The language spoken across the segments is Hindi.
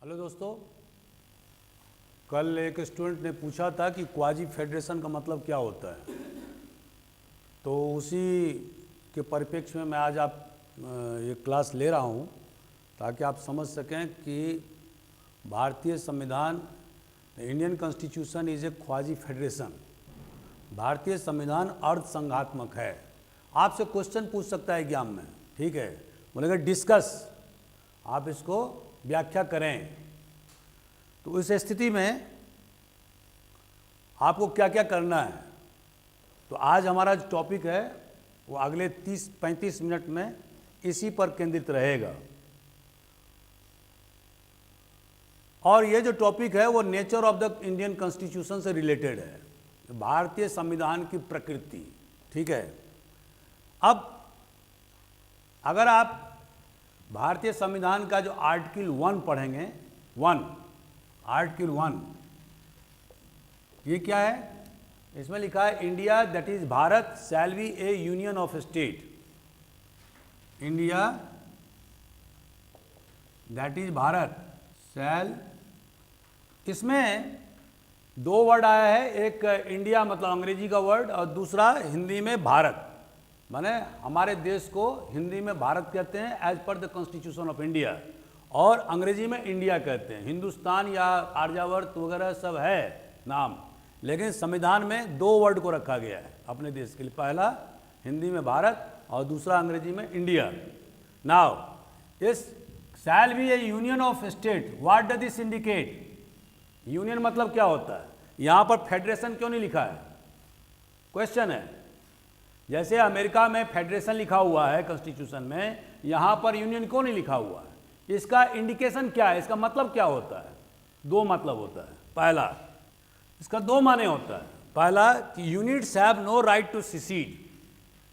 हेलो दोस्तों, कल एक स्टूडेंट ने पूछा था कि क्वाजी फेडरेशन का मतलब क्या होता है। तो उसी के परिप्रेक्ष्य में मैं आज ये क्लास ले रहा हूँ ताकि आप समझ सकें कि भारतीय संविधान, Indian constitution is a quasi federation. भारतीय संविधान अर्ध संघात्मक है। आपसे क्वेश्चन पूछ सकता है एग्जाम में, ठीक है, बोलेगा डिस्कस, आप इसको व्याख्या करें। तो उस स्थिति में आपको क्या क्या करना है। तो आज हमारा जो टॉपिक है वो अगले 30-35 मिनट में इसी पर केंद्रित रहेगा। और ये जो टॉपिक है वो nature of the Indian constitution से रिलेटेड है, भारतीय संविधान की प्रकृति, ठीक है। अब अगर आप भारतीय संविधान का जो आर्टिकल 1 पढ़ेंगे, आर्टिकल 1, ये क्या है? इसमें लिखा है India that is Bharat shall be a union of state. India that is Bharat shall, इसमें दो वर्ड आया है, एक इंडिया मतलब अंग्रेजी का वर्ड और दूसरा हिंदी में भारत। माने हमारे देश को हिंदी में भारत कहते हैं as per the constitution of India, और अंग्रेजी में इंडिया कहते हैं। हिंदुस्तान या आर्यावर्त वगैरह सब है नाम, लेकिन संविधान में दो वर्ड को रखा गया है अपने देश के लिए, पहला हिंदी में भारत और दूसरा अंग्रेजी में इंडिया। नाउ इस शैल be a union of state, what does this indicate? Union मतलब क्या होता है? यहाँ पर फेडरेशन क्यों नहीं लिखा है? क्वेश्चन है। जैसे अमेरिका में फेडरेशन लिखा हुआ है कॉन्स्टिट्यूशन में, यहाँ पर यूनियन क्यों नहीं लिखा हुआ है? इसका इंडिकेशन क्या है? इसका मतलब क्या होता है? दो मतलब होता है। पहला, इसका दो माने होता है। पहला कि units have no right to secede,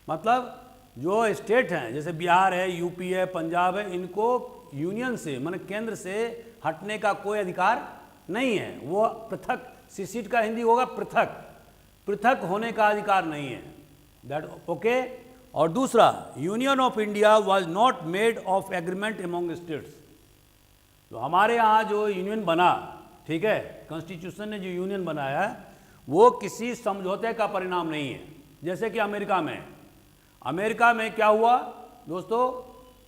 मतलब जो स्टेट हैं जैसे बिहार है, यूपी है, पंजाब है, इनको यूनियन से माने केंद्र से हटने का कोई अधिकार नहीं है। वो पृथक, सिसीड का हिंदी होगा पृथक, पृथक होने का अधिकार नहीं है, दैट ओके। और दूसरा, union of India was not made of agreement among states. तो हमारे यहाँ जो यूनियन बना, ठीक है, कॉन्स्टिट्यूशन ने जो यूनियन बनाया है वो किसी समझौते का परिणाम नहीं है। जैसे कि अमेरिका में क्या हुआ दोस्तों,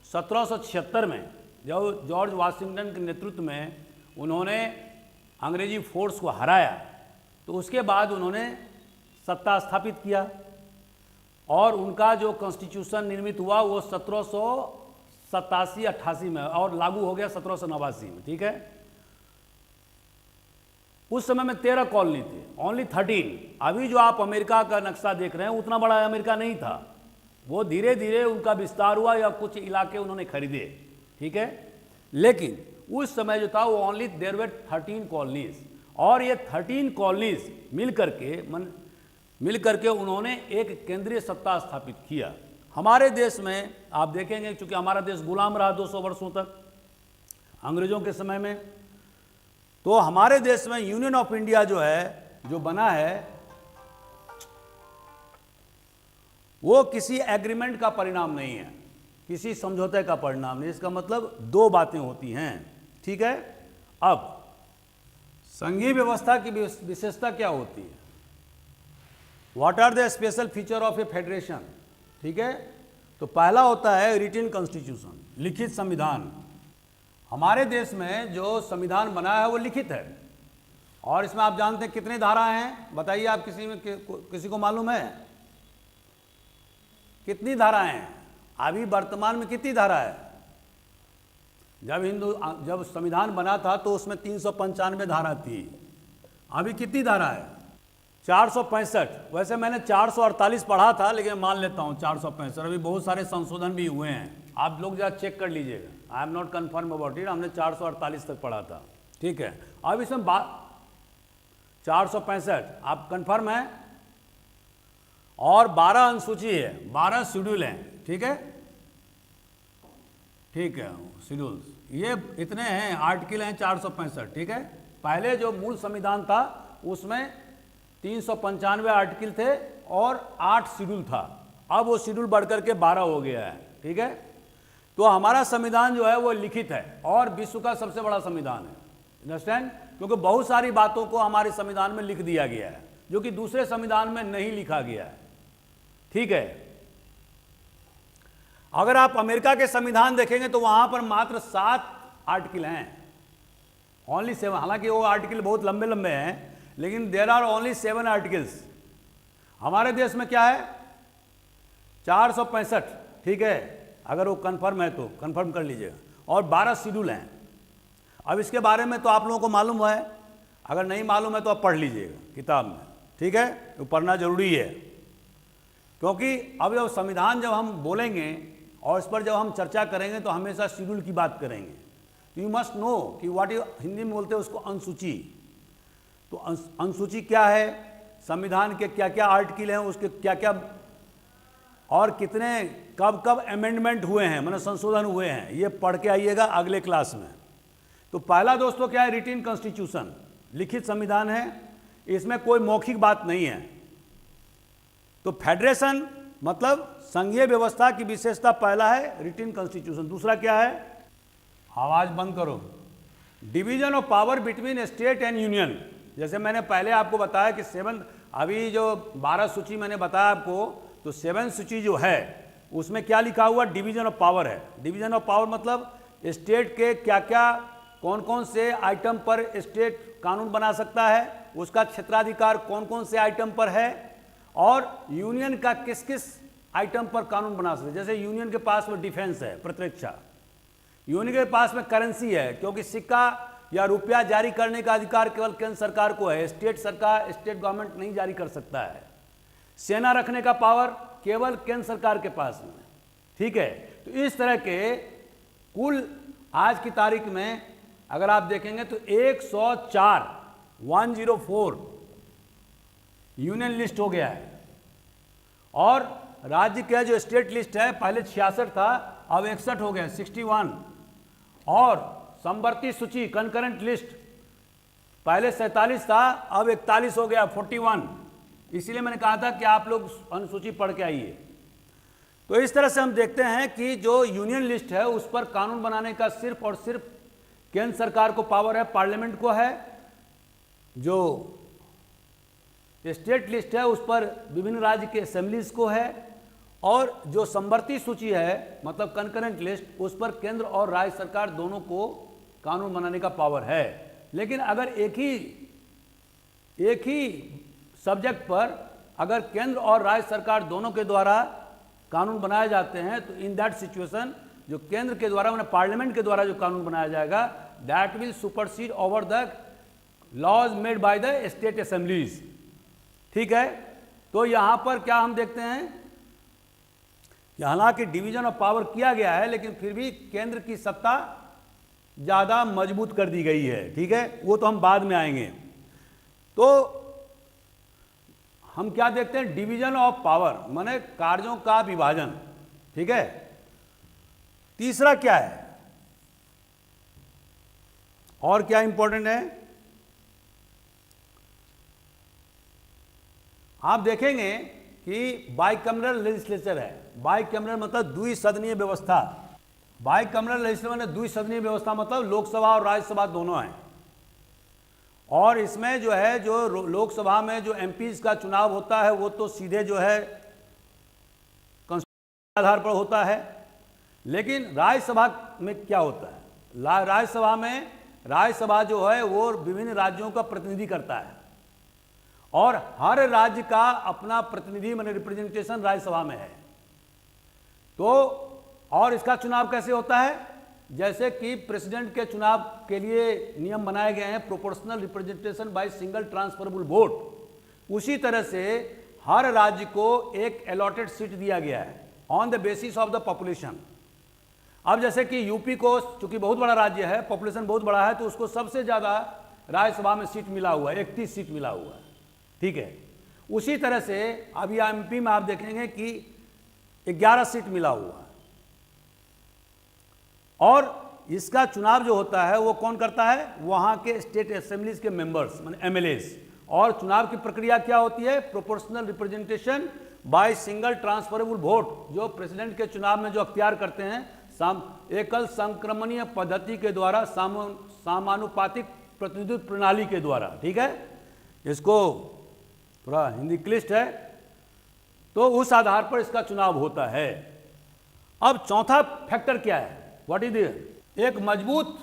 1776 में जब जॉर्ज वाशिंगटन के नेतृत्व में उन्होंने अंग्रेजी फोर्स को हराया, तो उसके बाद उन्होंने सत्ता स्थापित किया और उनका जो कॉन्स्टिट्यूशन निर्मित हुआ वो 1787-88 में और लागू हो गया 1789 में, ठीक है। उस समय में 13 कॉलोनी थे, ओनली 13। अभी जो आप अमेरिका का नक्शा देख रहे हैं उतना बड़ा अमेरिका नहीं था, वो धीरे धीरे उनका विस्तार हुआ या कुछ इलाके उन्होंने खरीदे, ठीक है। लेकिन उस समय जो था वो ओनली देयर वर 13 कॉलोनीज, और ये 13 कॉलोनीज मिल करके उन्होंने एक केंद्रीय सत्ता स्थापित किया। हमारे देश में आप देखेंगे, चूंकि हमारा देश गुलाम रहा 200 वर्षों तक अंग्रेजों के समय में, तो हमारे देश में यूनियन ऑफ इंडिया जो है, जो बना है, वो किसी एग्रीमेंट का परिणाम नहीं है, किसी समझौते का परिणाम नहीं। इसका मतलब दो बातें होती हैं, ठीक है। अब संघीय व्यवस्था की विशेषता क्या होती है? What are the special feature of a federation, ठीक है। तो पहला होता है रिटन कॉन्स्टिट्यूशन, लिखित संविधान। हमारे देश में जो संविधान बना है वो लिखित है, और इसमें आप जानते हैं कितनी धाराएं हैं? बताइए, आप किसी को मालूम है कितनी धाराएं हैं? अभी वर्तमान में कितनी धारा है? जब संविधान बना था तो उसमें 395 धारा थी, अभी कितनी धारा है? 465। वैसे मैंने 448 पढ़ा था, लेकिन मान लेता हूँ 465। अभी बहुत सारे संशोधन भी हुए हैं, आप लोग जरा चेक कर लीजिएगा, I am not confirm about it. हमने 448 तक पढ़ा था, ठीक है। अब इसमें 465 आप कन्फर्म है, और 12 अनुसूची है, 12 शेड्यूल हैं, ठीक है, ठीक है, शेड्यूल्स ये इतने हैं, आर्टिकल हैं 465, ठीक है। पहले जो मूल संविधान था उसमें 395 आर्टिकल थे और 8 शेड्यूल था, अब वो शेड्यूल बढ़कर के 12 हो गया है, ठीक है। तो हमारा संविधान जो है वो लिखित है और विश्व का सबसे बड़ा संविधान है, अंडरस्टैंड, क्योंकि बहुत सारी बातों को हमारे संविधान में लिख दिया गया है जो कि दूसरे संविधान में नहीं लिखा गया है। ठीक है, अगर आप अमेरिका के संविधान देखेंगे तो वहां पर मात्र 7 आर्टिकल हैं, ओनली 7। हालांकि वो आर्टिकल बहुत लंबे लंबे हैं, लेकिन देयर आर ओनली 7 आर्टिकल्स। हमारे देश में क्या है 465। ठीक है, अगर वो कंफर्म है तो कंफर्म कर लीजिएगा, और 12 शेड्यूल हैं। अब इसके बारे में तो आप लोगों को मालूम है, अगर नहीं मालूम है तो आप पढ़ लीजिएगा किताब में। ठीक है, तो पढ़ना जरूरी है, क्योंकि अब जब संविधान जब हम बोलेंगे और इस पर जब हम चर्चा करेंगे तो हमेशा शेड्यूल की बात करेंगे। तो यू मस्ट नो कि व्हाट यू हिंदी में बोलते हैं उसको अनुसूची। तो अनुसूची क्या है, संविधान के क्या क्या आर्टिकल हैं, उसके क्या क्या और कितने कब कब अमेंडमेंट हुए हैं, मतलब संशोधन हुए हैं, ये पढ़ के आइएगा अगले क्लास में। तो पहला दोस्तों क्या है, रिटन कॉन्स्टिट्यूशन, लिखित संविधान है, इसमें कोई मौखिक बात नहीं है। तो फेडरेशन मतलब संघीय व्यवस्था की विशेषता पहला है रिटन कॉन्स्टिट्यूशन। दूसरा क्या है, आवाज बंद करो, division of power between state and union. जैसे मैंने पहले आपको बताया कि 7, अभी जो 12 सूची मैंने बताया आपको, तो 7 सूची जो है उसमें क्या लिखा हुआ, डिवीजन ऑफ पावर है। डिवीजन ऑफ पावर मतलब स्टेट के क्या क्या कौन कौन से आइटम पर स्टेट कानून बना सकता है, उसका क्षेत्राधिकार कौन कौन से आइटम पर है, और यूनियन का किस किस आइटम पर कानून बना सकते हैं। जैसे यूनियन के पास में डिफेंस है, प्रतिरक्षा, यूनियन के पास में करेंसी है, क्योंकि सिक्का या रुपया जारी करने का अधिकार केवल केंद्र सरकार को है, स्टेट सरकार, स्टेट गवर्नमेंट नहीं जारी कर सकता है। सेना रखने का पावर केवल केंद्र सरकार के पास में। ठीक है, तो इस तरह के कुल आज की तारीख में अगर आप देखेंगे तो 104 यूनियन लिस्ट हो गया है, और राज्य का जो स्टेट लिस्ट है पहले 66 था, अब 61 हो गया, 61। और समवर्ती सूची कंकरेंट लिस्ट पहले 47 था, अब 41 हो गया, 41। इसीलिए मैंने कहा था कि आप लोग अनुसूची पढ़ के आइए। तो इस तरह से हम देखते हैं कि जो यूनियन लिस्ट है उस पर कानून बनाने का सिर्फ और सिर्फ केंद्र सरकार को पावर है, पार्लियामेंट को है। जो स्टेट लिस्ट है उस पर विभिन्न राज्य के असेंबलीज को है, और जो समवर्ती सूची है मतलब कंकरेंट लिस्ट, उस पर केंद्र और राज्य सरकार दोनों को कानून बनाने का पावर है। लेकिन अगर एक ही सब्जेक्ट पर अगर केंद्र और राज्य सरकार दोनों के द्वारा कानून बनाए जाते हैं, तो इन दैट सिचुएशन जो केंद्र के द्वारा मैंने पार्लियामेंट के द्वारा जो कानून बनाया जाएगा, that will supersede over the laws made by the state assemblies. ठीक है, तो यहां पर क्या हम देखते हैं कि हालांकि डिवीजन ऑफ पावर किया गया है, लेकिन फिर भी केंद्र की सत्ता ज्यादा मजबूत कर दी गई है। ठीक है, वो तो हम बाद में आएंगे। तो हम क्या देखते हैं, डिवीजन ऑफ पावर माने कार्यों का विभाजन। ठीक है, तीसरा क्या है और क्या इंपॉर्टेंट है, आप देखेंगे कि बाइकैमरल लेजिस्लेचर है। बाइकैमरल मतलब द्विसदनीय व्यवस्था। बाइकैमरल लेजिस्लेचर मतलब द्विसदनीय व्यवस्था मतलब लोकसभा और राज्यसभा दोनों हैं। और इसमें जो है, जो लोकसभा में जो एमपीज का चुनाव होता है वो तो सीधे जो है कॉन्स्टिट्यूशन आधार पर होता है, लेकिन राज्यसभा में क्या होता है, राज्यसभा जो है वो विभिन्न राज्यों का प्रतिनिधि करता है, और हर राज्य का अपना प्रतिनिधि माने रिप्रेजेंटेशन राज्यसभा में है। तो और इसका चुनाव कैसे होता है, जैसे कि प्रेसिडेंट के चुनाव के लिए नियम बनाए गए हैं, proportional representation by single transferable vote, उसी तरह से हर राज्य को एक अलॉटेड सीट दिया गया है on the basis of the population. अब जैसे कि यूपी को चूंकि बहुत बड़ा राज्य है, पॉपुलेशन बहुत बड़ा है, तो उसको सबसे ज्यादा राज्यसभा में सीट मिला हुआ है, 31 सीट मिला हुआ है। ठीक है, उसी तरह से अभी एमपी में आप देखेंगे कि 11 सीट मिला हुआ है, और इसका चुनाव जो होता है वो कौन करता है, वहां के स्टेट असेंबलीज के मेंबर्स माने एमएलएस। और चुनाव की प्रक्रिया क्या होती है, proportional representation by single transferable vote. जो प्रेसिडेंट के चुनाव में जो अख्तियार करते हैं एकल संक्रमणीय पद्धति के द्वारा समानुपातिक प्रतिनिधित्व प्रणाली के द्वारा। ठीक है, इसको थोड़ा हिंदी क्लिष्ट है, तो उस आधार पर इसका चुनाव होता है। अब चौथा फैक्टर क्या है, व्हाट इज दिस? एक मजबूत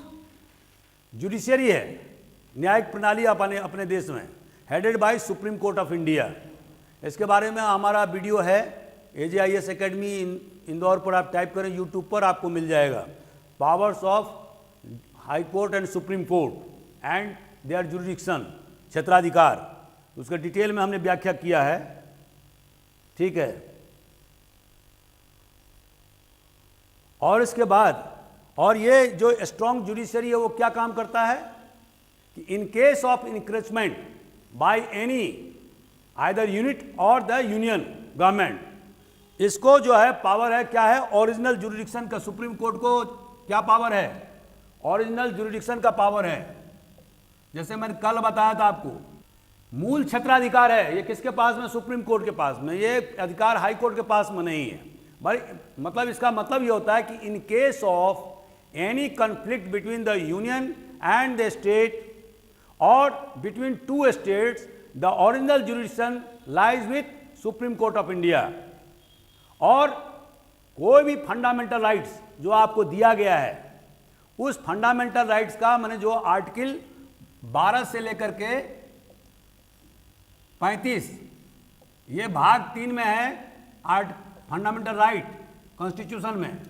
जुडिशियरी है, न्यायिक प्रणाली अपने देश में, headed by supreme Court of India. इसके बारे में हमारा वीडियो है AJIS एकेडमी इंदौर पर, आप टाइप करें यूट्यूब पर, आपको मिल जाएगा। Powers of high court and supreme court and their jurisdiction, क्षेत्राधिकार, उसका डिटेल में हमने व्याख्या किया है। ठीक है, और इसके बाद, और ये जो स्ट्रॉन्ग जुडिशरी है वो क्या काम करता है कि in case of encroachment by any either unit और द यूनियन गवर्नमेंट, इसको जो है पावर है, क्या है, ओरिजिनल जुरिडिक्शन का। सुप्रीम कोर्ट को क्या पावर है? ओरिजिनल जुरिडिक्शन का पावर है। जैसे मैंने कल बताया था आपको, मूल क्षेत्राधिकार है, ये किसके पास में? सुप्रीम कोर्ट के पास में। ये अधिकार हाई कोर्ट के पास में नहीं है भाई। मतलब इसका मतलब ये होता है कि in case of any conflict between the union and the state और between two states, the original jurisdiction lies with Supreme Court of India. और कोई भी फंडामेंटल राइट्स जो आपको दिया गया है, उस फंडामेंटल राइट्स का मैंने जो आर्टिकल 12 से लेकर के 35, ये भाग 3 में है फंडामेंटल राइट कॉन्स्टिट्यूशन में।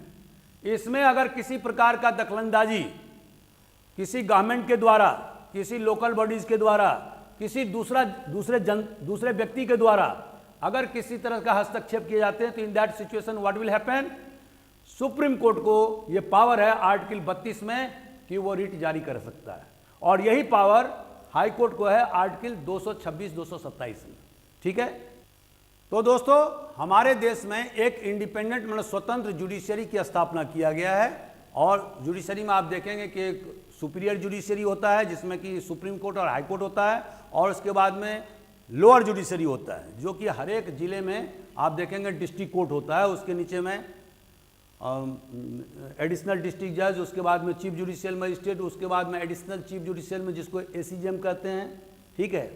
इसमें अगर किसी प्रकार का दखलंदाजी किसी गवर्नमेंट के द्वारा, किसी लोकल बॉडीज के द्वारा, किसी दूसरे व्यक्ति के द्वारा अगर किसी तरह का हस्तक्षेप किए जाते हैं, तो in that situation what will happen? Supreme Court को ये पावर है आर्टिकल 32 में कि वो रिट जारी कर सकता है, और यही पावर हाई कोर्ट को है आर्टिकल 226-227 में। ठीक है, तो दोस्तों हमारे देश में एक इंडिपेंडेंट मतलब स्वतंत्र जुडिशरी की स्थापना किया गया है। और जुडिशरी में आप देखेंगे कि एक सुपीरियर जुडिशरी होता है जिसमें कि सुप्रीम कोर्ट और हाई कोर्ट होता है, और उसके बाद में लोअर जुडिशरी होता है जो कि हर एक जिले में आप देखेंगे डिस्ट्रिक्ट कोर्ट होता है, उसके नीचे में एडिशनल डिस्ट्रिक्ट जज, उसके बाद में चीफ जुडिशियल मजिस्ट्रेट, उसके बाद में एडिशनल चीफ जुडिशियल में जिसको ACJM कहते हैं। ठीक है,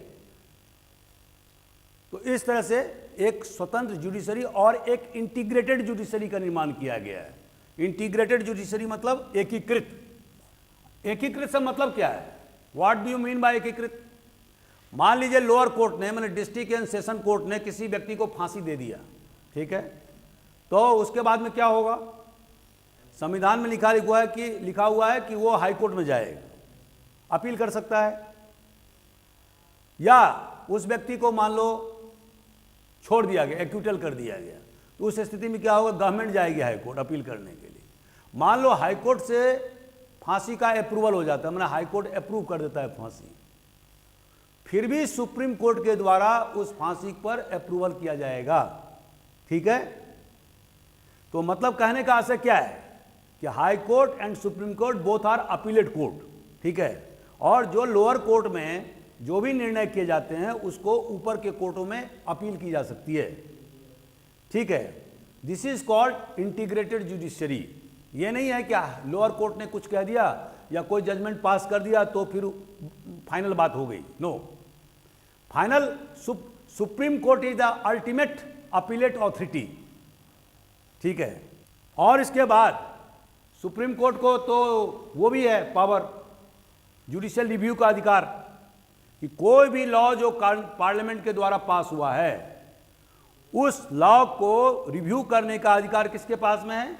तो इस तरह से एक स्वतंत्र जुडिशरी और एक इंटीग्रेटेड जुडिशरी का निर्माण किया गया है। इंटीग्रेटेड जुडिशरी मतलब एकीकृत। एकीकृत से मतलब क्या है? What do you mean by एकीकृत? मान लीजिए लोअर कोर्ट ने, मैंने डिस्ट्रिक्ट एंड सेशन कोर्ट ने किसी व्यक्ति को फांसी दे दिया, ठीक है, तो उसके बाद में क्या होगा? संविधान में लिखा हुआ है कि वो हाई कोर्ट में जाएगा, अपील कर सकता है, या उस व्यक्ति को मान लो छोड़ दिया गया, एक्विटल कर दिया गया, तो उस स्थिति में क्या होगा? गवर्नमेंट जाएगी हाई कोर्ट अपील करने के लिए। मान लो हाई कोर्ट से फांसी का अप्रूवल हो जाता है, मतलब हाई कोर्ट अप्रूव कर देता है फांसी, फिर भी सुप्रीम कोर्ट के द्वारा उस फांसी पर अप्रूवल किया जाएगा। ठीक है, तो मतलब कहने का आशय क्या है कि high court and supreme court both are appellate court. ठीक है, और जो लोअर कोर्ट में जो भी निर्णय किए जाते हैं उसको ऊपर के कोर्टों में अपील की जा सकती है। ठीक है, this is called integrated judiciary. ये नहीं है क्या लोअर कोर्ट ने कुछ कह दिया या कोई जजमेंट पास कर दिया तो फिर फाइनल बात हो गई। No, final supreme court is the ultimate appellate authority. ठीक है, और इसके बाद सुप्रीम कोर्ट को तो वो भी है पावर, जुडिशियल रिव्यू का अधिकार, कि कोई भी लॉ जो पार्लियामेंट के द्वारा पास हुआ है उस लॉ को रिव्यू करने का अधिकार किसके पास में है?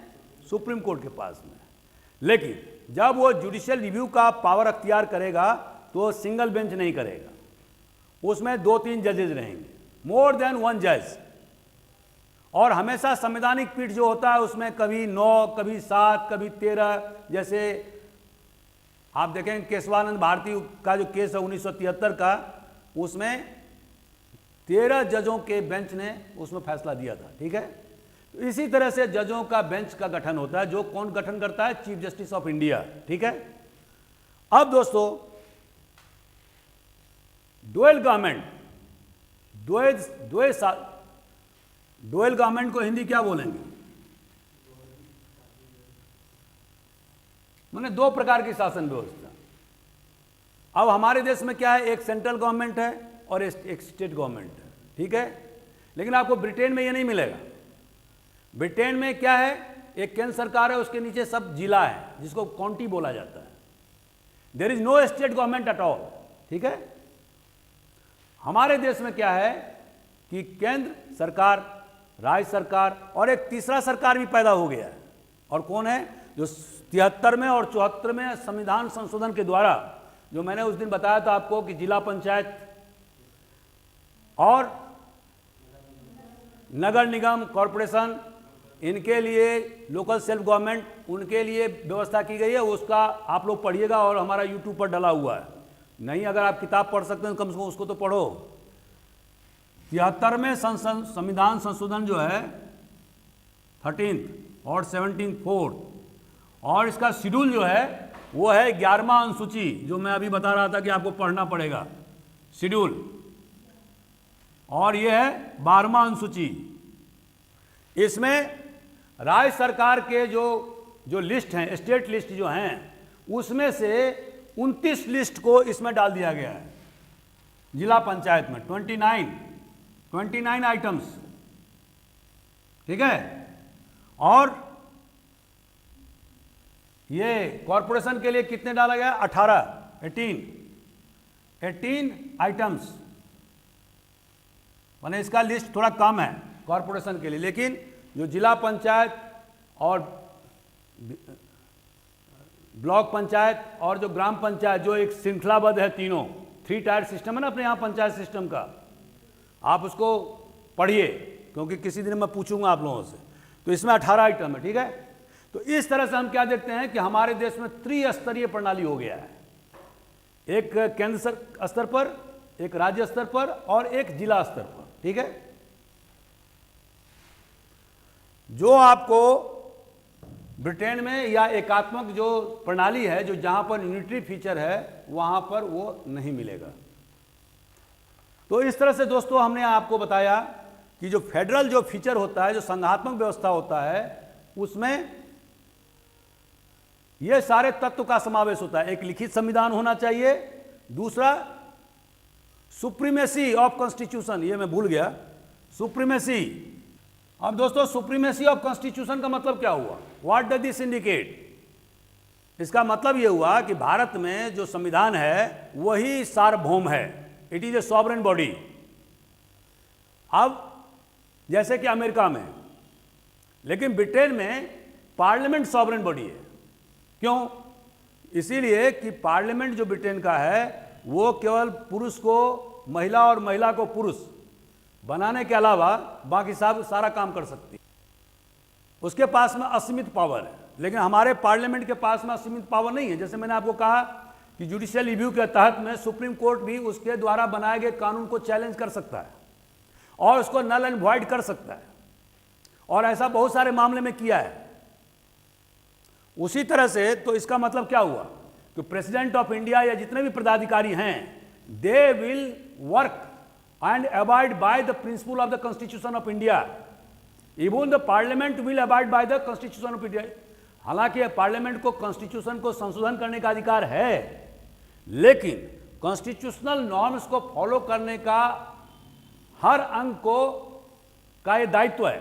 सुप्रीम कोर्ट के पास में। लेकिन जब वो जुडिशियल रिव्यू का पावर अख्तियार करेगा तो सिंगल बेंच नहीं करेगा, उसमें 2-3 जजेज रहेंगे, मोर देन 1 जज। और हमेशा संवैधानिक पीठ जो होता है उसमें कभी 9, कभी 7, कभी 13, जैसे आप देखें केशवानंद भारती का जो केस है 1973 का, उसमें 13 जजों के बेंच ने उसमें फैसला दिया था। ठीक है, तो इसी तरह से जजों का बेंच का गठन होता है, जो कौन गठन करता है? Chief justice of India. ठीक है, अब दोस्तों डुअल गवर्नमेंट, डुअल गवर्नमेंट को हिंदी क्या बोलेंगे? मैंने दो प्रकार की शासन व्यवस्था। अब हमारे देश में क्या है, एक सेंट्रल गवर्नमेंट है और एक स्टेट गवर्नमेंट है, ठीक है। लेकिन आपको ब्रिटेन में ये नहीं मिलेगा। ब्रिटेन में क्या है, एक केंद्र सरकार है, उसके नीचे सब जिला है जिसको काउंटी बोला जाता है। There is no state government at all, ठीक है। हमारे देश में क्या है कि केंद्र सरकार, राज्य सरकार और एक तीसरा सरकार भी पैदा हो गया है। और कौन है, जो 73वें और 74वें संविधान संशोधन के द्वारा, जो मैंने उस दिन बताया था आपको कि जिला पंचायत और नगर निगम, कॉरपोरेशन, इनके लिए लोकल सेल्फ गवर्नमेंट, उनके लिए व्यवस्था की गई है। उसका आप लोग पढ़िएगा और हमारा यूट्यूब पर डला हुआ है। नहीं, अगर आप किताब पढ़ सकते हैं कम से कम उसको तो पढ़ो। 73वें संविधान संशोधन जो है 13th और 17th 4th, और इसका शेड्यूल जो है वो है 11वां अनुसूची, जो मैं अभी बता रहा था कि आपको पढ़ना पड़ेगा शेड्यूल, और ये है 12वां अनुसूची। इसमें राज्य सरकार के जो लिस्ट हैं, स्टेट लिस्ट जो हैं, उसमें से 29 लिस्ट को इसमें डाल दिया गया है जिला पंचायत में। 29 आइटम्स, ठीक है। और ये कॉरपोरेशन के लिए कितने डाला गया, 18 आइटम्स, माने इसका लिस्ट थोड़ा कम है कॉरपोरेशन के लिए। लेकिन जो जिला पंचायत और ब्लॉक पंचायत और जो ग्राम पंचायत, जो एक श्रृंखलाबद्ध है, तीनों 3 टायर सिस्टम है ना अपने यहाँ पंचायत सिस्टम का, आप उसको पढ़िए क्योंकि किसी दिन मैं पूछूंगा आप लोगों से। तो इसमें 18 आइटम है, ठीक है। तो इस तरह से हम क्या देखते हैं कि हमारे देश में त्रिस्तरीय प्रणाली हो गया है, एक केंद्र स्तर पर, एक राज्य स्तर पर और एक जिला स्तर पर, ठीक है। जो आपको ब्रिटेन में या एकात्मक जो प्रणाली है, जो जहां पर यूनिटरी फीचर है, वहां पर वो नहीं मिलेगा। तो इस तरह से दोस्तों हमने आपको बताया कि जो फेडरल जो फीचर होता है, जो संघात्मक व्यवस्था होता है, उसमें ये सारे तत्व का समावेश होता है। एक लिखित संविधान होना चाहिए, दूसरा सुप्रीमेसी ऑफ कॉन्स्टिट्यूशन, ये मैं भूल गया, सुप्रीमेसी। अब दोस्तों सुप्रीमेसी ऑफ कॉन्स्टिट्यूशन का मतलब क्या हुआ, व्हाट डज दिस इंडिकेट? इसका मतलब यह हुआ कि भारत में जो संविधान है वही सार्वभौम है, it is a sovereign body. अब जैसे कि अमेरिका में, लेकिन ब्रिटेन में पार्लियामेंट सॉवरेन बॉडी है। क्यों? इसीलिए कि पार्लियामेंट जो ब्रिटेन का है वो केवल पुरुष को महिला और महिला को पुरुष बनाने के अलावा बाकी सब सारा काम कर सकती है। उसके पास में असीमित पावर है। लेकिन हमारे पार्लियामेंट के पास में असीमित पावर नहीं है। जैसे मैंने आपको कहा कि जुडिशियल रिव्यू के तहत में सुप्रीम कोर्ट भी उसके द्वारा बनाए गए कानून को चैलेंज कर सकता है और उसको नल एंड वॉइड कर सकता है, और ऐसा बहुत सारे मामले में किया है। उसी तरह से तो इसका मतलब क्या हुआ कि प्रेसिडेंट ऑफ इंडिया या जितने भी पदाधिकारी हैं, they will work and abide by the principle of the Constitution of India. Even the Parliament will abide by the Constitution of India. हालांकि पार्लियामेंट को कॉन्स्टिट्यूशन को संशोधन करने का अधिकार है, लेकिन कॉन्स्टिट्यूशनल नॉर्म्स को फॉलो करने का हर अंग को का ये दायित्व है,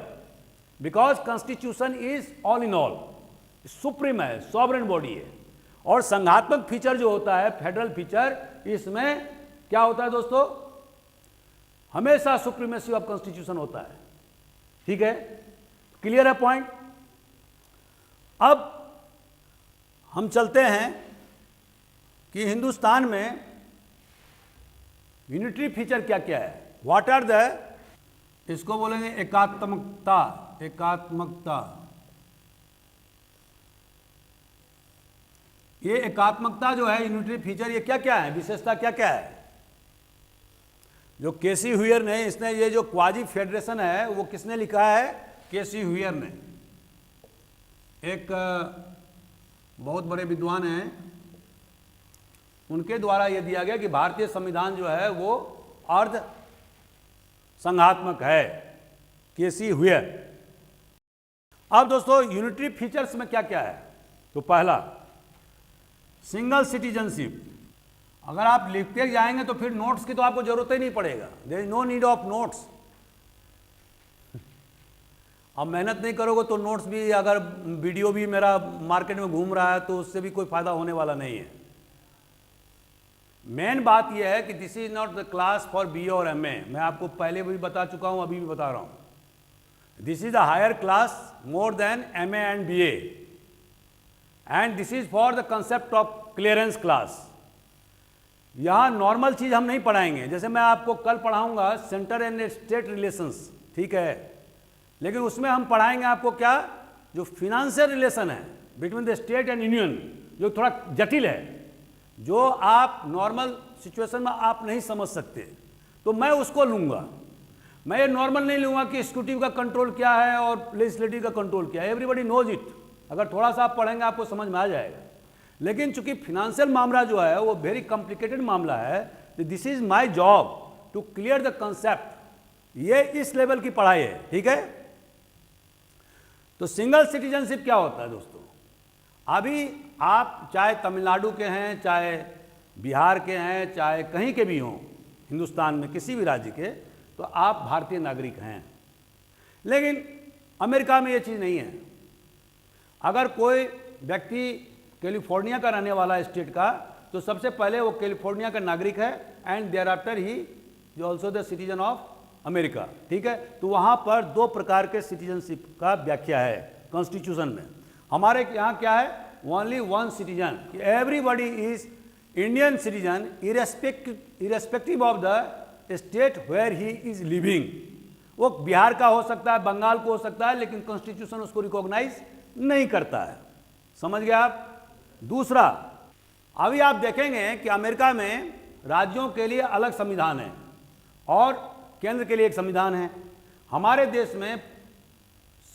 because constitution is all in all, supreme है, सॉवरेन बॉडी है। और संघात्मक फीचर जो होता है, फेडरल फीचर, इसमें क्या होता है दोस्तों, हमेशा सुप्रीमेसी ऑफ कॉन्स्टिट्यूशन होता है। ठीक है, क्लियर है पॉइंट? अब हम चलते हैं कि हिंदुस्तान में यूनिटरी फीचर क्या क्या है, व्हाट आर द, इसको बोलेंगे एकात्मकता। एकात्मकता, ये एकात्मकता जो है यूनिटरी फीचर, ये क्या क्या है, विशेषता क्या क्या है? जो केसी हुयर ने, इसने ये जो क्वाजी फेडरेशन है वो किसने लिखा है? केसी हुयर ने, एक बहुत बड़े विद्वान हैं, उनके द्वारा ये दिया गया कि भारतीय संविधान जो है वो अर्ध संघात्मक है, केसी हुयर। अब दोस्तों यूनिटरी फीचर्स में क्या क्या है? तो पहला, सिंगल सिटीजनशिप, अगर आप लिखते जाएंगे तो फिर नोट्स की तो आपको जरूरत ही नहीं पड़ेगा, there is no need of notes. अब मेहनत नहीं करोगे तो नोट्स भी, अगर वीडियो भी मेरा मार्केट में घूम रहा है तो उससे भी कोई फायदा होने वाला नहीं है। मेन बात यह है कि this is not the class for BA और MA। मैं आपको पहले भी बता चुका हूं, अभी भी बता रहा हूं, this is a higher class more than MA and BA, and this is for the concept of clearance class. यहां नॉर्मल चीज हम नहीं पढ़ाएंगे, जैसे मैं आपको कल पढ़ाऊंगा सेंटर एंड स्टेट रिलेशंस, ठीक है, लेकिन उसमें हम पढ़ाएंगे आपको क्या, जो फिनेंशियल रिलेशन है between the state and union, जो थोड़ा जटिल है, जो आप नॉर्मल सिचुएशन में आप नहीं समझ सकते, तो मैं उसको लूंगा। मैं ये नॉर्मल नहीं लूंगा कि एग्जीक्यूटिव का कंट्रोल क्या है और लेजिस्लेटिव का कंट्रोल क्या है, एवरीबॉडी नोज इट। अगर थोड़ा सा आप पढ़ेंगे आपको समझ में आ जाएगा। लेकिन चूंकि फिनेंशियल मामला जो है वो वेरी कॉम्प्लिकेटेड मामला है, तो this is my job to clear the concept. ये इस लेवल की पढ़ाई है, ठीक है। तो सिंगल सिटीजनशिप क्या होता है दोस्तों, अभी आप चाहे तमिलनाडु के हैं, चाहे बिहार के हैं, चाहे कहीं के भी हों हिंदुस्तान में किसी भी राज्य के, तो आप भारतीय नागरिक हैं। लेकिन अमेरिका में ये चीज़ नहीं है। अगर कोई व्यक्ति कैलिफोर्निया का रहने वाला है स्टेट का, तो सबसे पहले वो कैलिफोर्निया का नागरिक है, and thereafter he is also the citizen of America, ठीक है। तो वहाँ पर दो प्रकार के सिटीजनशिप का व्याख्या है कॉन्स्टिट्यूशन में। हमारे यहाँ क्या है, only one citizen, everybody is Indian citizen irrespective of the state where he is living. वो बिहार का हो सकता है, बंगाल को हो सकता है, लेकिन कॉन्स्टिट्यूशन उसको रिकॉग्नाइज नहीं करता है। समझ गए आप। दूसरा, अभी आप देखेंगे कि अमेरिका में राज्यों के लिए अलग संविधान है और केंद्र के लिए एक संविधान है। हमारे देश में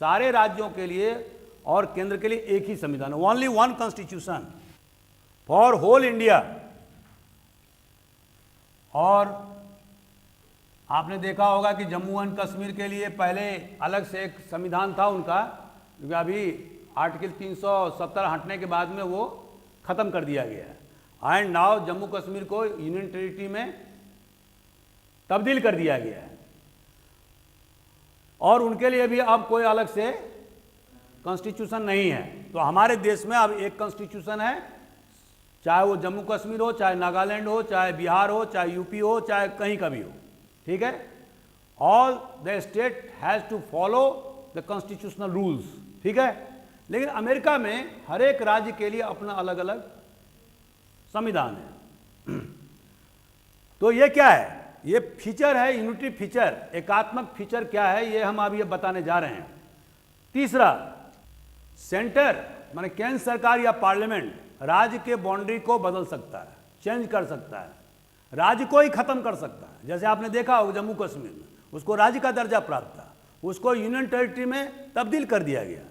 सारे राज्यों के लिए और केंद्र के लिए एक ही संविधान है, only one constitution for whole India. और आपने देखा होगा कि जम्मू एंड कश्मीर के लिए पहले अलग से एक संविधान था उनका, क्योंकि अभी आर्टिकल 370 हटने के बाद में वो खत्म कर दिया गया है, एंड नाउ जम्मू कश्मीर को यूनियन टेरिटरी में तब्दील कर दिया गया है, और उनके लिए भी अब कोई अलग से कॉन्स्टिट्यूशन नहीं है। तो हमारे देश में अब एक कॉन्स्टिट्यूशन है, चाहे वो जम्मू कश्मीर हो, चाहे नागालैंड हो, चाहे बिहार हो, चाहे यूपी हो, चाहे कहीं का भी हो, ठीक है। All the state has to follow the constitutional rules, ठीक है। लेकिन अमेरिका में हर एक राज्य के लिए अपना अलग अलग संविधान है। तो ये क्या है, ये फीचर है, यूनिटी फीचर, एकात्मक फीचर क्या है, ये हम अभी बताने जा रहे हैं। तीसरा, सेंटर माने केंद्र सरकार या पार्लियामेंट राज्य के बाउंड्री को बदल सकता है, चेंज कर सकता है, राज्य को ही खत्म कर सकता है। जैसे आपने देखा होगा जम्मू कश्मीर में उसको राज्य का दर्जा प्राप्त था, उसको यूनियन टेरिटरी में तब्दील कर दिया गया।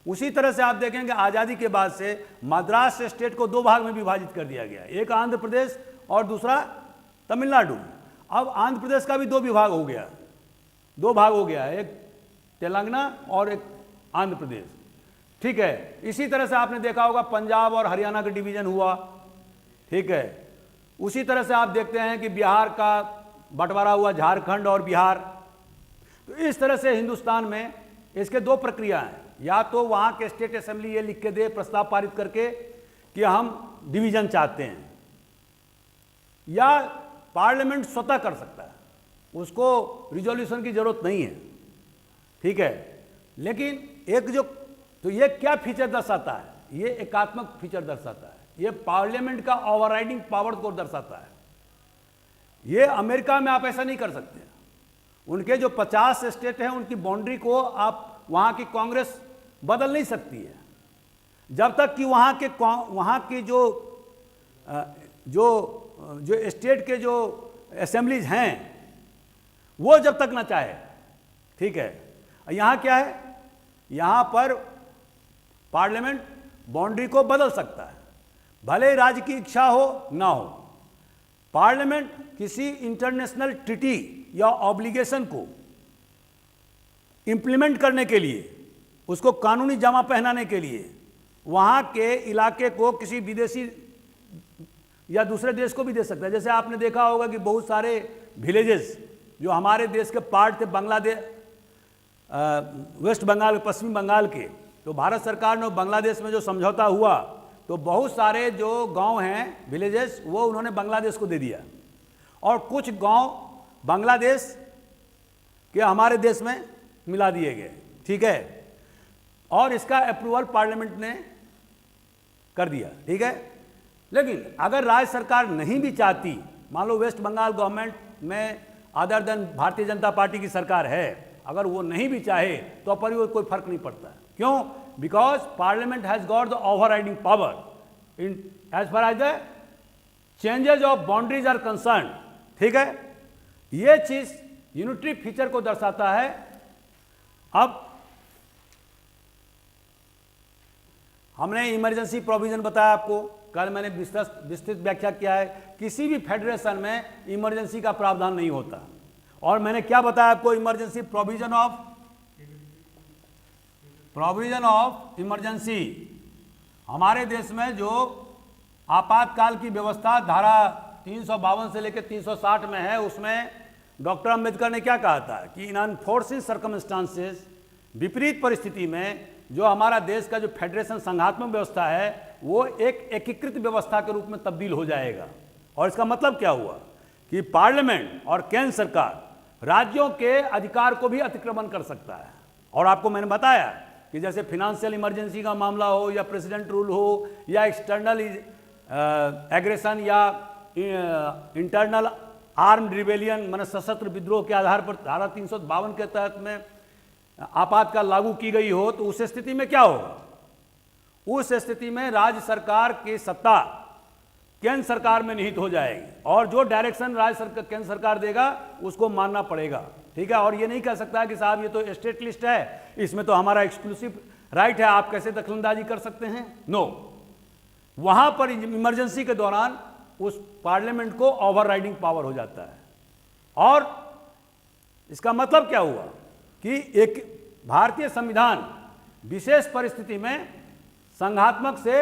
उसी तरह से आप देखेंगे आज़ादी के बाद से मद्रास स्टेट को दो भाग में विभाजित कर दिया गया, एक आंध्र प्रदेश और दूसरा तमिलनाडु। अब आंध्र प्रदेश का भी दो भाग हो गया, एक तेलंगाना और एक आंध्र प्रदेश, ठीक है। इसी तरह से आपने देखा होगा पंजाब और हरियाणा का डिवीजन हुआ, ठीक है। उसी तरह से आप देखते हैं कि बिहार का बंटवारा हुआ, झारखंड और बिहार। तो इस तरह से हिंदुस्तान में इसके दो प्रक्रिया हैं, या तो वहाँ के स्टेट असेंबली ये लिख के दे, प्रस्ताव पारित करके कि हम डिवीजन चाहते हैं, या पार्लियामेंट स्वतः कर सकता है, उसको रिजोल्यूशन की जरूरत नहीं है, ठीक है। लेकिन एक जो, तो ये क्या फीचर दर्शाता है, ये एकात्मक फीचर दर्शाता है, ये पार्लियामेंट का ओवरराइडिंग पावर को दर्शाता है। ये अमेरिका में आप ऐसा नहीं कर सकते। उनके जो 50 स्टेट हैं उनकी बाउंड्री को आप, वहाँ की कांग्रेस बदल नहीं सकती है, जब तक कि वहाँ की जो स्टेट के जो असेंबलीज हैं वो जब तक ना चाहे, ठीक है। यहाँ क्या है, यहाँ पर पार्लियामेंट बाउंड्री को बदल सकता है, भले ही राज्य की इच्छा हो ना हो। पार्लियामेंट किसी इंटरनेशनल ट्रीटी या ऑब्लिगेशन को इंप्लीमेंट करने के लिए, उसको कानूनी जमा पहनाने के लिए, वहाँ के इलाके को किसी विदेशी या दूसरे देश को भी दे सकता है। जैसे आपने देखा होगा कि बहुत सारे विलेजेस जो हमारे देश के पार्ट थे, बांग्लादेश, वेस्ट बंगाल, पश्चिमी बंगाल के, तो भारत सरकार ने बांग्लादेश में जो समझौता हुआ तो बहुत सारे जो गांव हैं, विलेजेस, वो उन्होंने बांग्लादेश को दे दिया और कुछ गांव बांग्लादेश के हमारे देश में मिला दिए गए। ठीक है, और इसका अप्रूवल पार्लियामेंट ने कर दिया। ठीक है, लेकिन अगर राज्य सरकार नहीं भी चाहती, मान लो वेस्ट बंगाल गवर्नमेंट में other than Bharatiya Janata party की सरकार है, अगर वो नहीं भी चाहे तो पर कोई फर्क नहीं पड़ता। क्यों? Because parliament has got the overriding power in as far as the changes of boundaries are concern. ठीक है, ये चीज यूनिटरी फीचर को दर्शाता है। अब हमने इमरजेंसी प्रोविजन बताया आपको, कल मैंने विस्तृत व्याख्या किया है। किसी भी फेडरेशन में इमरजेंसी का प्रावधान नहीं होता। और मैंने क्या बताया आपको, इमरजेंसी प्रोविजन ऑफ इमरजेंसी, हमारे देश में जो आपातकाल की व्यवस्था धारा 352 से लेकर 360 में है, उसमें डॉक्टर अंबेडकर ने क्या कहा था कि इन अनफोर्सिंग सर्कमस्टांसेस, विपरीत परिस्थिति में जो हमारा देश का जो फेडरेशन संघात्मक व्यवस्था है वो एक एकीकृत व्यवस्था के रूप में तब्दील हो जाएगा। और इसका मतलब क्या हुआ कि पार्लियामेंट और केंद्र सरकार राज्यों के अधिकार को भी अतिक्रमण कर सकता है। और आपको मैंने बताया कि जैसे फिनेंशियल इमरजेंसी का मामला हो या प्रेसिडेंट रूल हो या एक्सटर्नल एग्रेशन या इंटरनल आर्म्ड रिबेलियन, माने सशस्त्र विद्रोह के आधार पर धारा 352 के तहत में आपातकाल लागू की गई हो, तो उस स्थिति में क्या होगा? उस स्थिति में राज्य सरकार की सत्ता केंद्र सरकार में निहित हो जाएगी और जो डायरेक्शन केंद्र सरकार देगा उसको मानना पड़ेगा। ठीक है, और ये नहीं कह सकता कि साहब ये तो स्टेट लिस्ट है, इसमें तो हमारा एक्सक्लूसिव राइट है, आप कैसे दखलंदाजी कर सकते हैं? नो, वहां पर इमरजेंसी के दौरान उस पार्लियामेंट को ओवरराइडिंग पावर हो जाता है। और इसका मतलब क्या हुआ कि एक भारतीय संविधान विशेष परिस्थिति में संघात्मक से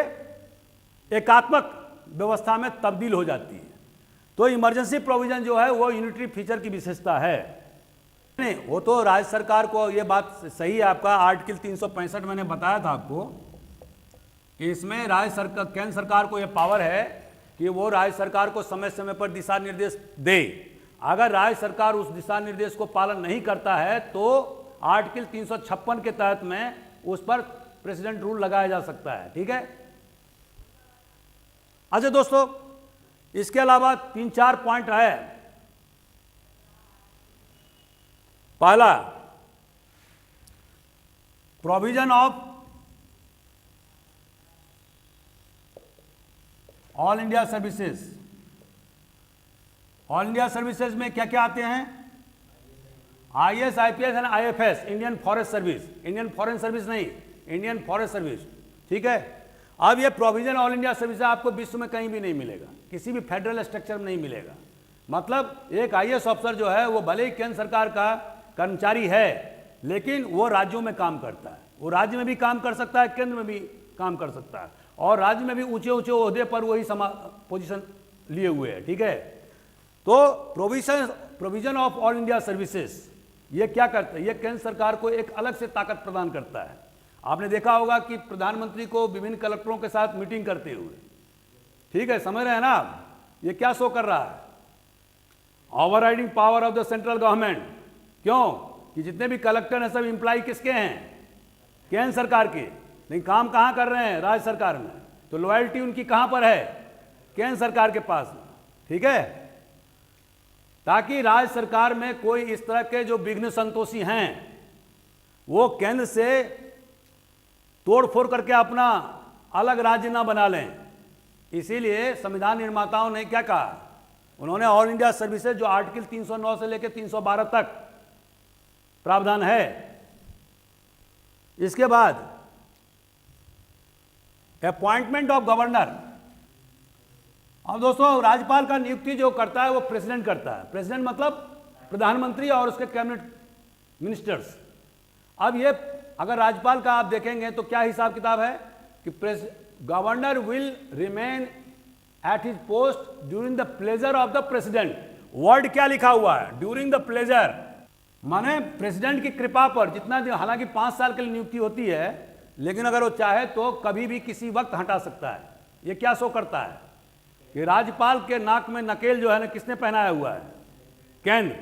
एकात्मक व्यवस्था में तब्दील हो जाती है। तो इमरजेंसी प्रोविजन जो है वो यूनिटरी फीचर की विशेषता है। नहीं, वो तो राज्य सरकार को, ये बात सही है आपका, आर्टिकल 365 मैंने बताया था आपको, इसमें राज्य सरकार, केंद्र सरकार को यह पावर है कि वो राज्य सरकार को समय समय पर दिशा निर्देश दे। अगर राज्य सरकार उस दिशा निर्देश को पालन नहीं करता है तो आर्टिकल 356 के तहत में उस पर प्रेसिडेंट रूल लगाया जा सकता है। ठीक है, अच्छा दोस्तों, इसके अलावा 3-4 पॉइंट है। पहला, provision of all India services. All India services में क्या क्या आते हैं? IAS, IPS and IFS, Indian forest service, Indian foreign service नहीं, इंडियन फॉरेस्ट सर्विस। ठीक है, अब ये प्रोविजन ऑल इंडिया सर्विस आपको विश्व में कहीं भी नहीं मिलेगा, किसी भी फेडरल स्ट्रक्चर में नहीं मिलेगा। मतलब एक IAS ऑफिसर जो है वो भले ही केंद्र सरकार का कर्मचारी है लेकिन वो राज्यों में काम करता है, वो राज्य में भी काम कर सकता है, केंद्र में भी काम कर सकता है और राज्य में भी ऊंचे ऊंचे ओहदे पर वही पोजीशन लिए हुए है। ठीक है, तो provision of all India services ये क्या करता है? ये केंद्र सरकार को एक अलग से ताकत प्रदान करता है। आपने देखा होगा कि प्रधानमंत्री को विभिन्न कलेक्टरों के साथ मीटिंग करते हुए, ठीक है, समझ रहे हैं ना आप, ये क्या शो कर रहा है? Overriding power of the central government. क्यों? कि जितने भी कलेक्टर हैं सब इंप्लाई किसके हैं? केंद्र सरकार के, लेकिन काम कहाँ कर रहे हैं? राज्य सरकार में। तो लॉयल्टी उनकी कहाँ पर है? केंद्र सरकार के पास में। ठीक है, ताकि राज्य सरकार में कोई इस तरह के जो विघ्न संतोषी हैं वो केंद्र से तोड़फोड़ करके अपना अलग राज्य ना बना लें। इसीलिए संविधान निर्माताओं ने क्या कहा? उन्होंने ऑल इंडिया सर्विसेज जो आर्टिकल 309 से लेकर 312 तक प्रावधान है। इसके बाद अपॉइंटमेंट ऑफ गवर्नर। अब दोस्तों, राज्यपाल का नियुक्ति जो करता है वो प्रेसिडेंट करता है। प्रेसिडेंट मतलब प्रधानमंत्री और उसके कैबिनेट मिनिस्टर्स। अब ये अगर राज्यपाल का आप देखेंगे तो क्या हिसाब किताब है कि governor will remain at his post during the pleasure of the president. Word क्या लिखा हुआ है? ड्यूरिंग द प्लेजर, माने प्रेसिडेंट की कृपा पर जितना दिन, हालांकि 5 साल के लिए नियुक्ति होती है, लेकिन अगर वो चाहे तो कभी भी किसी वक्त हटा सकता है। ये क्या शो करता है कि राज्यपाल के नाक में नकेल जो है ना किसने पहनाया हुआ है? केंद्र।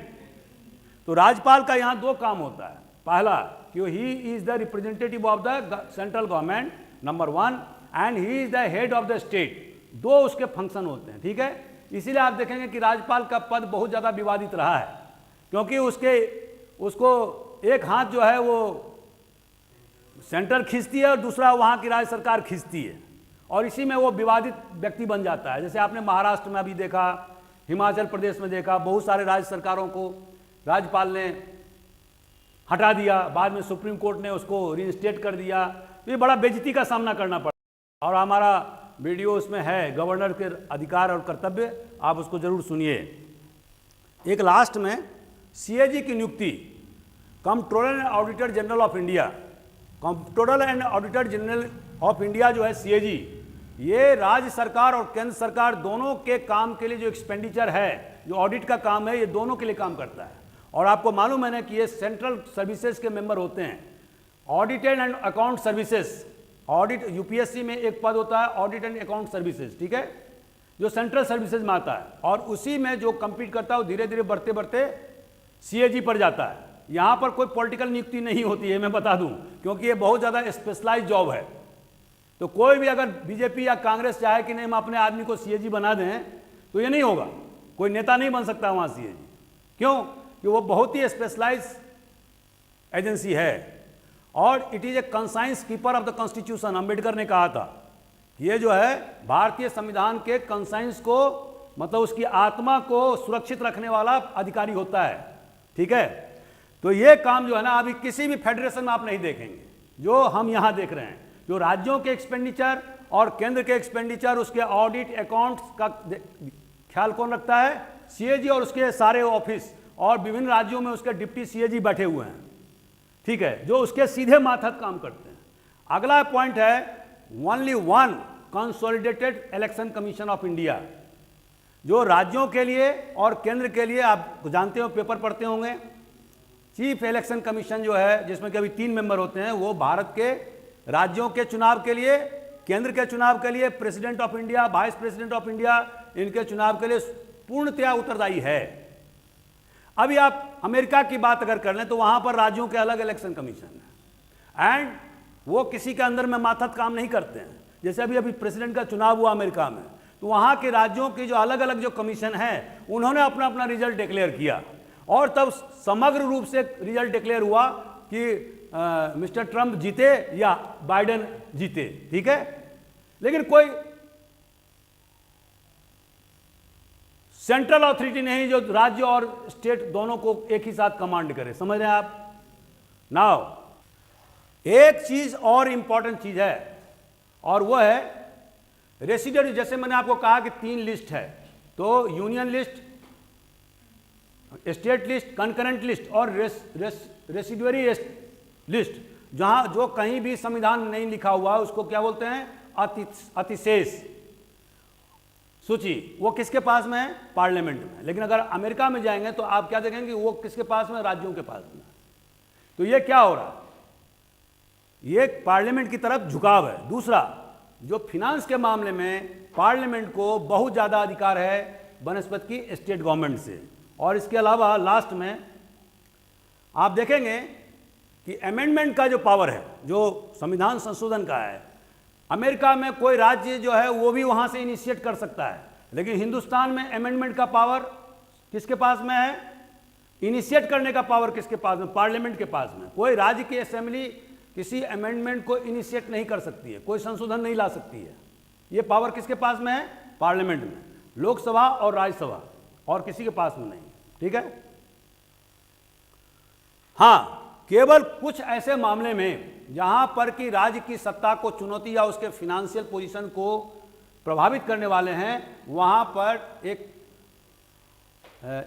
तो राज्यपाल का यहाँ 2 काम होता है। पहला कि he is the representative of the central government, number 1, and he is the head of the state. 2 उसके फंक्शन होते हैं, ठीक है। इसीलिए आप देखेंगे कि राज्यपाल का पद बहुत ज़्यादा विवादित रहा है, क्योंकि उसको एक हाथ जो है वो सेंटर खींचती है और दूसरा वहाँ की राज्य सरकार खींचती है, और इसी में वो विवादित व्यक्ति बन जाता है। जैसे आपने महाराष्ट्र में अभी देखा, हिमाचल प्रदेश में देखा, बहुत सारे राज्य सरकारों को राज्यपाल ने हटा दिया, बाद में सुप्रीम कोर्ट ने उसको रीइंस्टेट कर दिया। तो ये बड़ा बेइज्जती का सामना करना पड़ा। और हमारा वीडियो उसमें है, गवर्नर के अधिकार और कर्तव्य, आप उसको जरूर सुनिए। एक लास्ट में सीएजी की नियुक्ति, controller and auditor general of India. Controller and auditor general of India जो है सीएजी, ये राज्य सरकार और केंद्र सरकार दोनों के काम के लिए जो एक्सपेंडिचर है, जो ऑडिट का काम है, ये दोनों के लिए काम करता है। और आपको मालूम है ना कि ये सेंट्रल सर्विसेज के मेंबर होते हैं। Audit and account services, audit UPSC में एक पद होता है ऑडिट एंड अकाउंट सर्विसेज, ठीक है, जो सेंट्रल सर्विसेज में आता है, और उसी में जो कंपीट करता है वो धीरे धीरे बढ़ते बढ़ते सीएजी पर जाता है। यहाँ पर कोई पॉलिटिकल नियुक्ति नहीं होती है, मैं बता दूं, क्योंकि ये बहुत ज़्यादा स्पेशलाइज जॉब है। तो कोई भी अगर बीजेपी या कांग्रेस चाहे कि नहीं हम अपने आदमी को सीएजी बना दें, तो ये नहीं होगा। कोई नेता नहीं बन सकता वहाँ सीएजी। क्यों? कि वो बहुत ही स्पेशलाइज एजेंसी है, और it is a conscience keeper of the constitution. Ambedkar ने कहा था कि ये जो है भारतीय संविधान के कंसाइंस को, मतलब उसकी आत्मा को सुरक्षित रखने वाला अधिकारी होता है, ठीक है। तो ये काम जो है ना अभी किसी भी फेडरेशन में आप नहीं देखेंगे जो हम यहाँ देख रहे हैं। जो राज्यों के एक्सपेंडिचर और केंद्र के एक्सपेंडिचर, उसके ऑडिट अकाउंट्स का ख्याल कौन रखता है? सीएजी और उसके सारे ऑफिस, और विभिन्न राज्यों में उसके डिप्टी सीएजी बैठे हुए हैं, ठीक है, जो उसके सीधे मातहत काम करते हैं। अगला पॉइंट है only 1 consolidated election commission of India, जो राज्यों के लिए और केंद्र के लिए, आप जानते हो, पेपर पढ़ते होंगे। चीफ इलेक्शन कमीशन जो है, जिसमें कि अभी 3 मेंबर होते हैं, वो भारत के राज्यों के चुनाव के लिए, केंद्र के चुनाव के लिए, president of India, vice president of India, इनके चुनाव के लिए पूर्णतया उत्तरदायी है। अभी आप अमेरिका की बात अगर कर लें तो वहां पर राज्यों के अलग इलेक्शन कमीशन है, एंड वो किसी के अंदर में मातहत काम नहीं करते हैं। जैसे अभी प्रेसिडेंट का चुनाव हुआ अमेरिका में, तो वहां के राज्यों की जो अलग अलग जो कमीशन है, उन्होंने अपना अपना रिजल्ट डिक्लेयर किया, और तब समग्र रूप से रिजल्ट डिक्लेयर हुआ कि मिस्टर ट्रंप जीते या बाइडेन जीते, ठीक है। लेकिन कोई सेंट्रल अथॉरिटी नहीं जो राज्य और स्टेट दोनों को एक ही साथ कमांड करे। समझ रहे हैं आप? नाउ एक चीज और इंपॉर्टेंट चीज है, और वो है रेसिडुअरी। जैसे मैंने आपको कहा कि 3 लिस्ट है, तो union list, state list, concurrent list और रेसिडुअरी लिस्ट। जहां जो कहीं भी संविधान में नहीं लिखा हुआ उसको क्या बोलते हैं? अतिशेष सूची। वो किसके पास में है? पार्लियामेंट में। लेकिन अगर अमेरिका में जाएंगे तो आप क्या देखेंगे? वो किसके पास में? राज्यों के पास में। तो ये क्या हो रहा है? ये पार्लियामेंट की तरफ झुकाव है। दूसरा, जो फिनांस के मामले में पार्लियामेंट को बहुत ज़्यादा अधिकार है बनस्पत की स्टेट गवर्नमेंट से। और इसके अलावा लास्ट में आप देखेंगे कि अमेंडमेंट का जो पावर है, जो संविधान संशोधन का है, अमेरिका में कोई राज्य जो है वो भी वहाँ से इनिशिएट कर सकता है, लेकिन हिंदुस्तान में अमेंडमेंट का पावर किसके पास में है? इनिशिएट करने का पावर किसके पास में? पार्लियामेंट के पास में। कोई राज्य की असेंबली किसी अमेंडमेंट को इनिशिएट नहीं कर सकती है, कोई संशोधन नहीं ला सकती है। ये पावर किसके पास में है? पार्लियामेंट में, लोकसभा और राज्यसभा, और किसी के पास में नहीं, ठीक है। हाँ, केवल कुछ ऐसे मामले में जहां पर कि राज्य की सत्ता को चुनौती या उसके फिनेंशियल पोजीशन को प्रभावित करने वाले हैं, वहां पर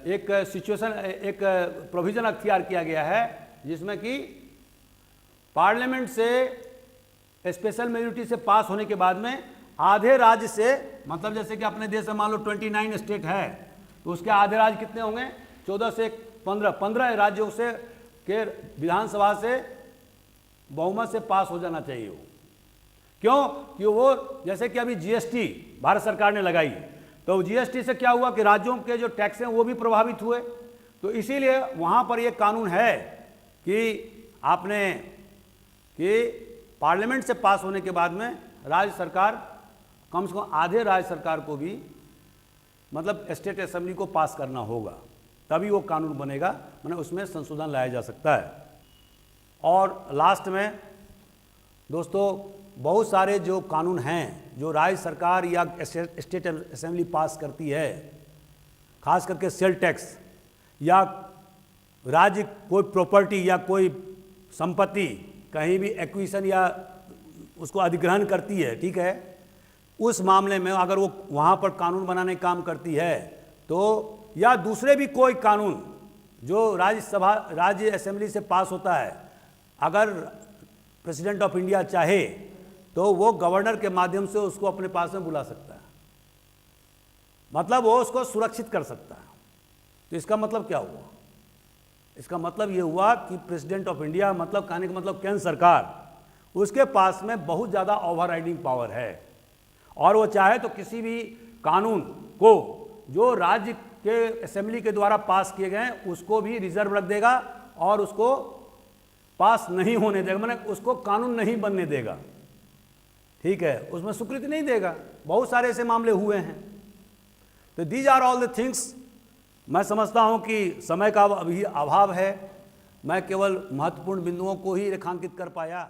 एक सिचुएशन, एक प्रोविजन अख्तियार किया गया है, जिसमें कि पार्लियामेंट से स्पेशल मेजॉरिटी से पास होने के बाद में आधे राज्य से, मतलब जैसे कि अपने देश में मान लो 29 स्टेट है, तो उसके आधे राज्य कितने होंगे? 14 से 15 राज्यों से के विधानसभा से बहुमत से पास हो जाना चाहिए वो। क्यों? कि वो जैसे कि अभी जीएसटी भारत सरकार ने लगाई, तो जीएसटी से क्या हुआ कि राज्यों के जो टैक्स हैं वो भी प्रभावित हुए। तो इसीलिए वहाँ पर ये कानून है कि आपने कि पार्लियामेंट से पास होने के बाद में राज्य सरकार, कम से कम आधे राज्य सरकार को भी, मतलब स्टेट असेंबली को पास करना होगा, तभी वो कानून बनेगा, माने उसमें संशोधन लाया जा सकता है। और लास्ट में दोस्तों, बहुत सारे जो कानून हैं जो राज्य सरकार या स्टेट असेंबली पास करती है, खास करके सेल टैक्स या राज्य कोई प्रॉपर्टी या कोई संपत्ति कहीं भी एक्विजिशन या उसको अधिग्रहण करती है, ठीक है, उस मामले में अगर वो वहाँ पर कानून बनाने काम करती है, तो या दूसरे भी कोई कानून जो राज्य असेंबली से पास होता है, अगर प्रेसिडेंट ऑफ इंडिया चाहे तो वो गवर्नर के माध्यम से उसको अपने पास में बुला सकता है, मतलब वो उसको सुरक्षित कर सकता है। तो इसका मतलब क्या हुआ? इसका मतलब ये हुआ कि प्रेसिडेंट ऑफ इंडिया, मतलब कहने का मतलब केंद्र सरकार, उसके पास में बहुत ज़्यादा ओवरराइडिंग पावर है, और वो चाहे तो किसी भी कानून को जो राज्य के असेंबली के द्वारा पास किए गए उसको भी रिजर्व रख देगा और उसको पास नहीं होने देगा, माने उसको कानून नहीं बनने देगा, ठीक है, उसमें स्वीकृति नहीं देगा। बहुत सारे ऐसे मामले हुए हैं। तो these are all the things. मैं समझता हूं कि समय का अभी अभाव है, मैं केवल महत्वपूर्ण बिंदुओं को ही रेखांकित कर पाया।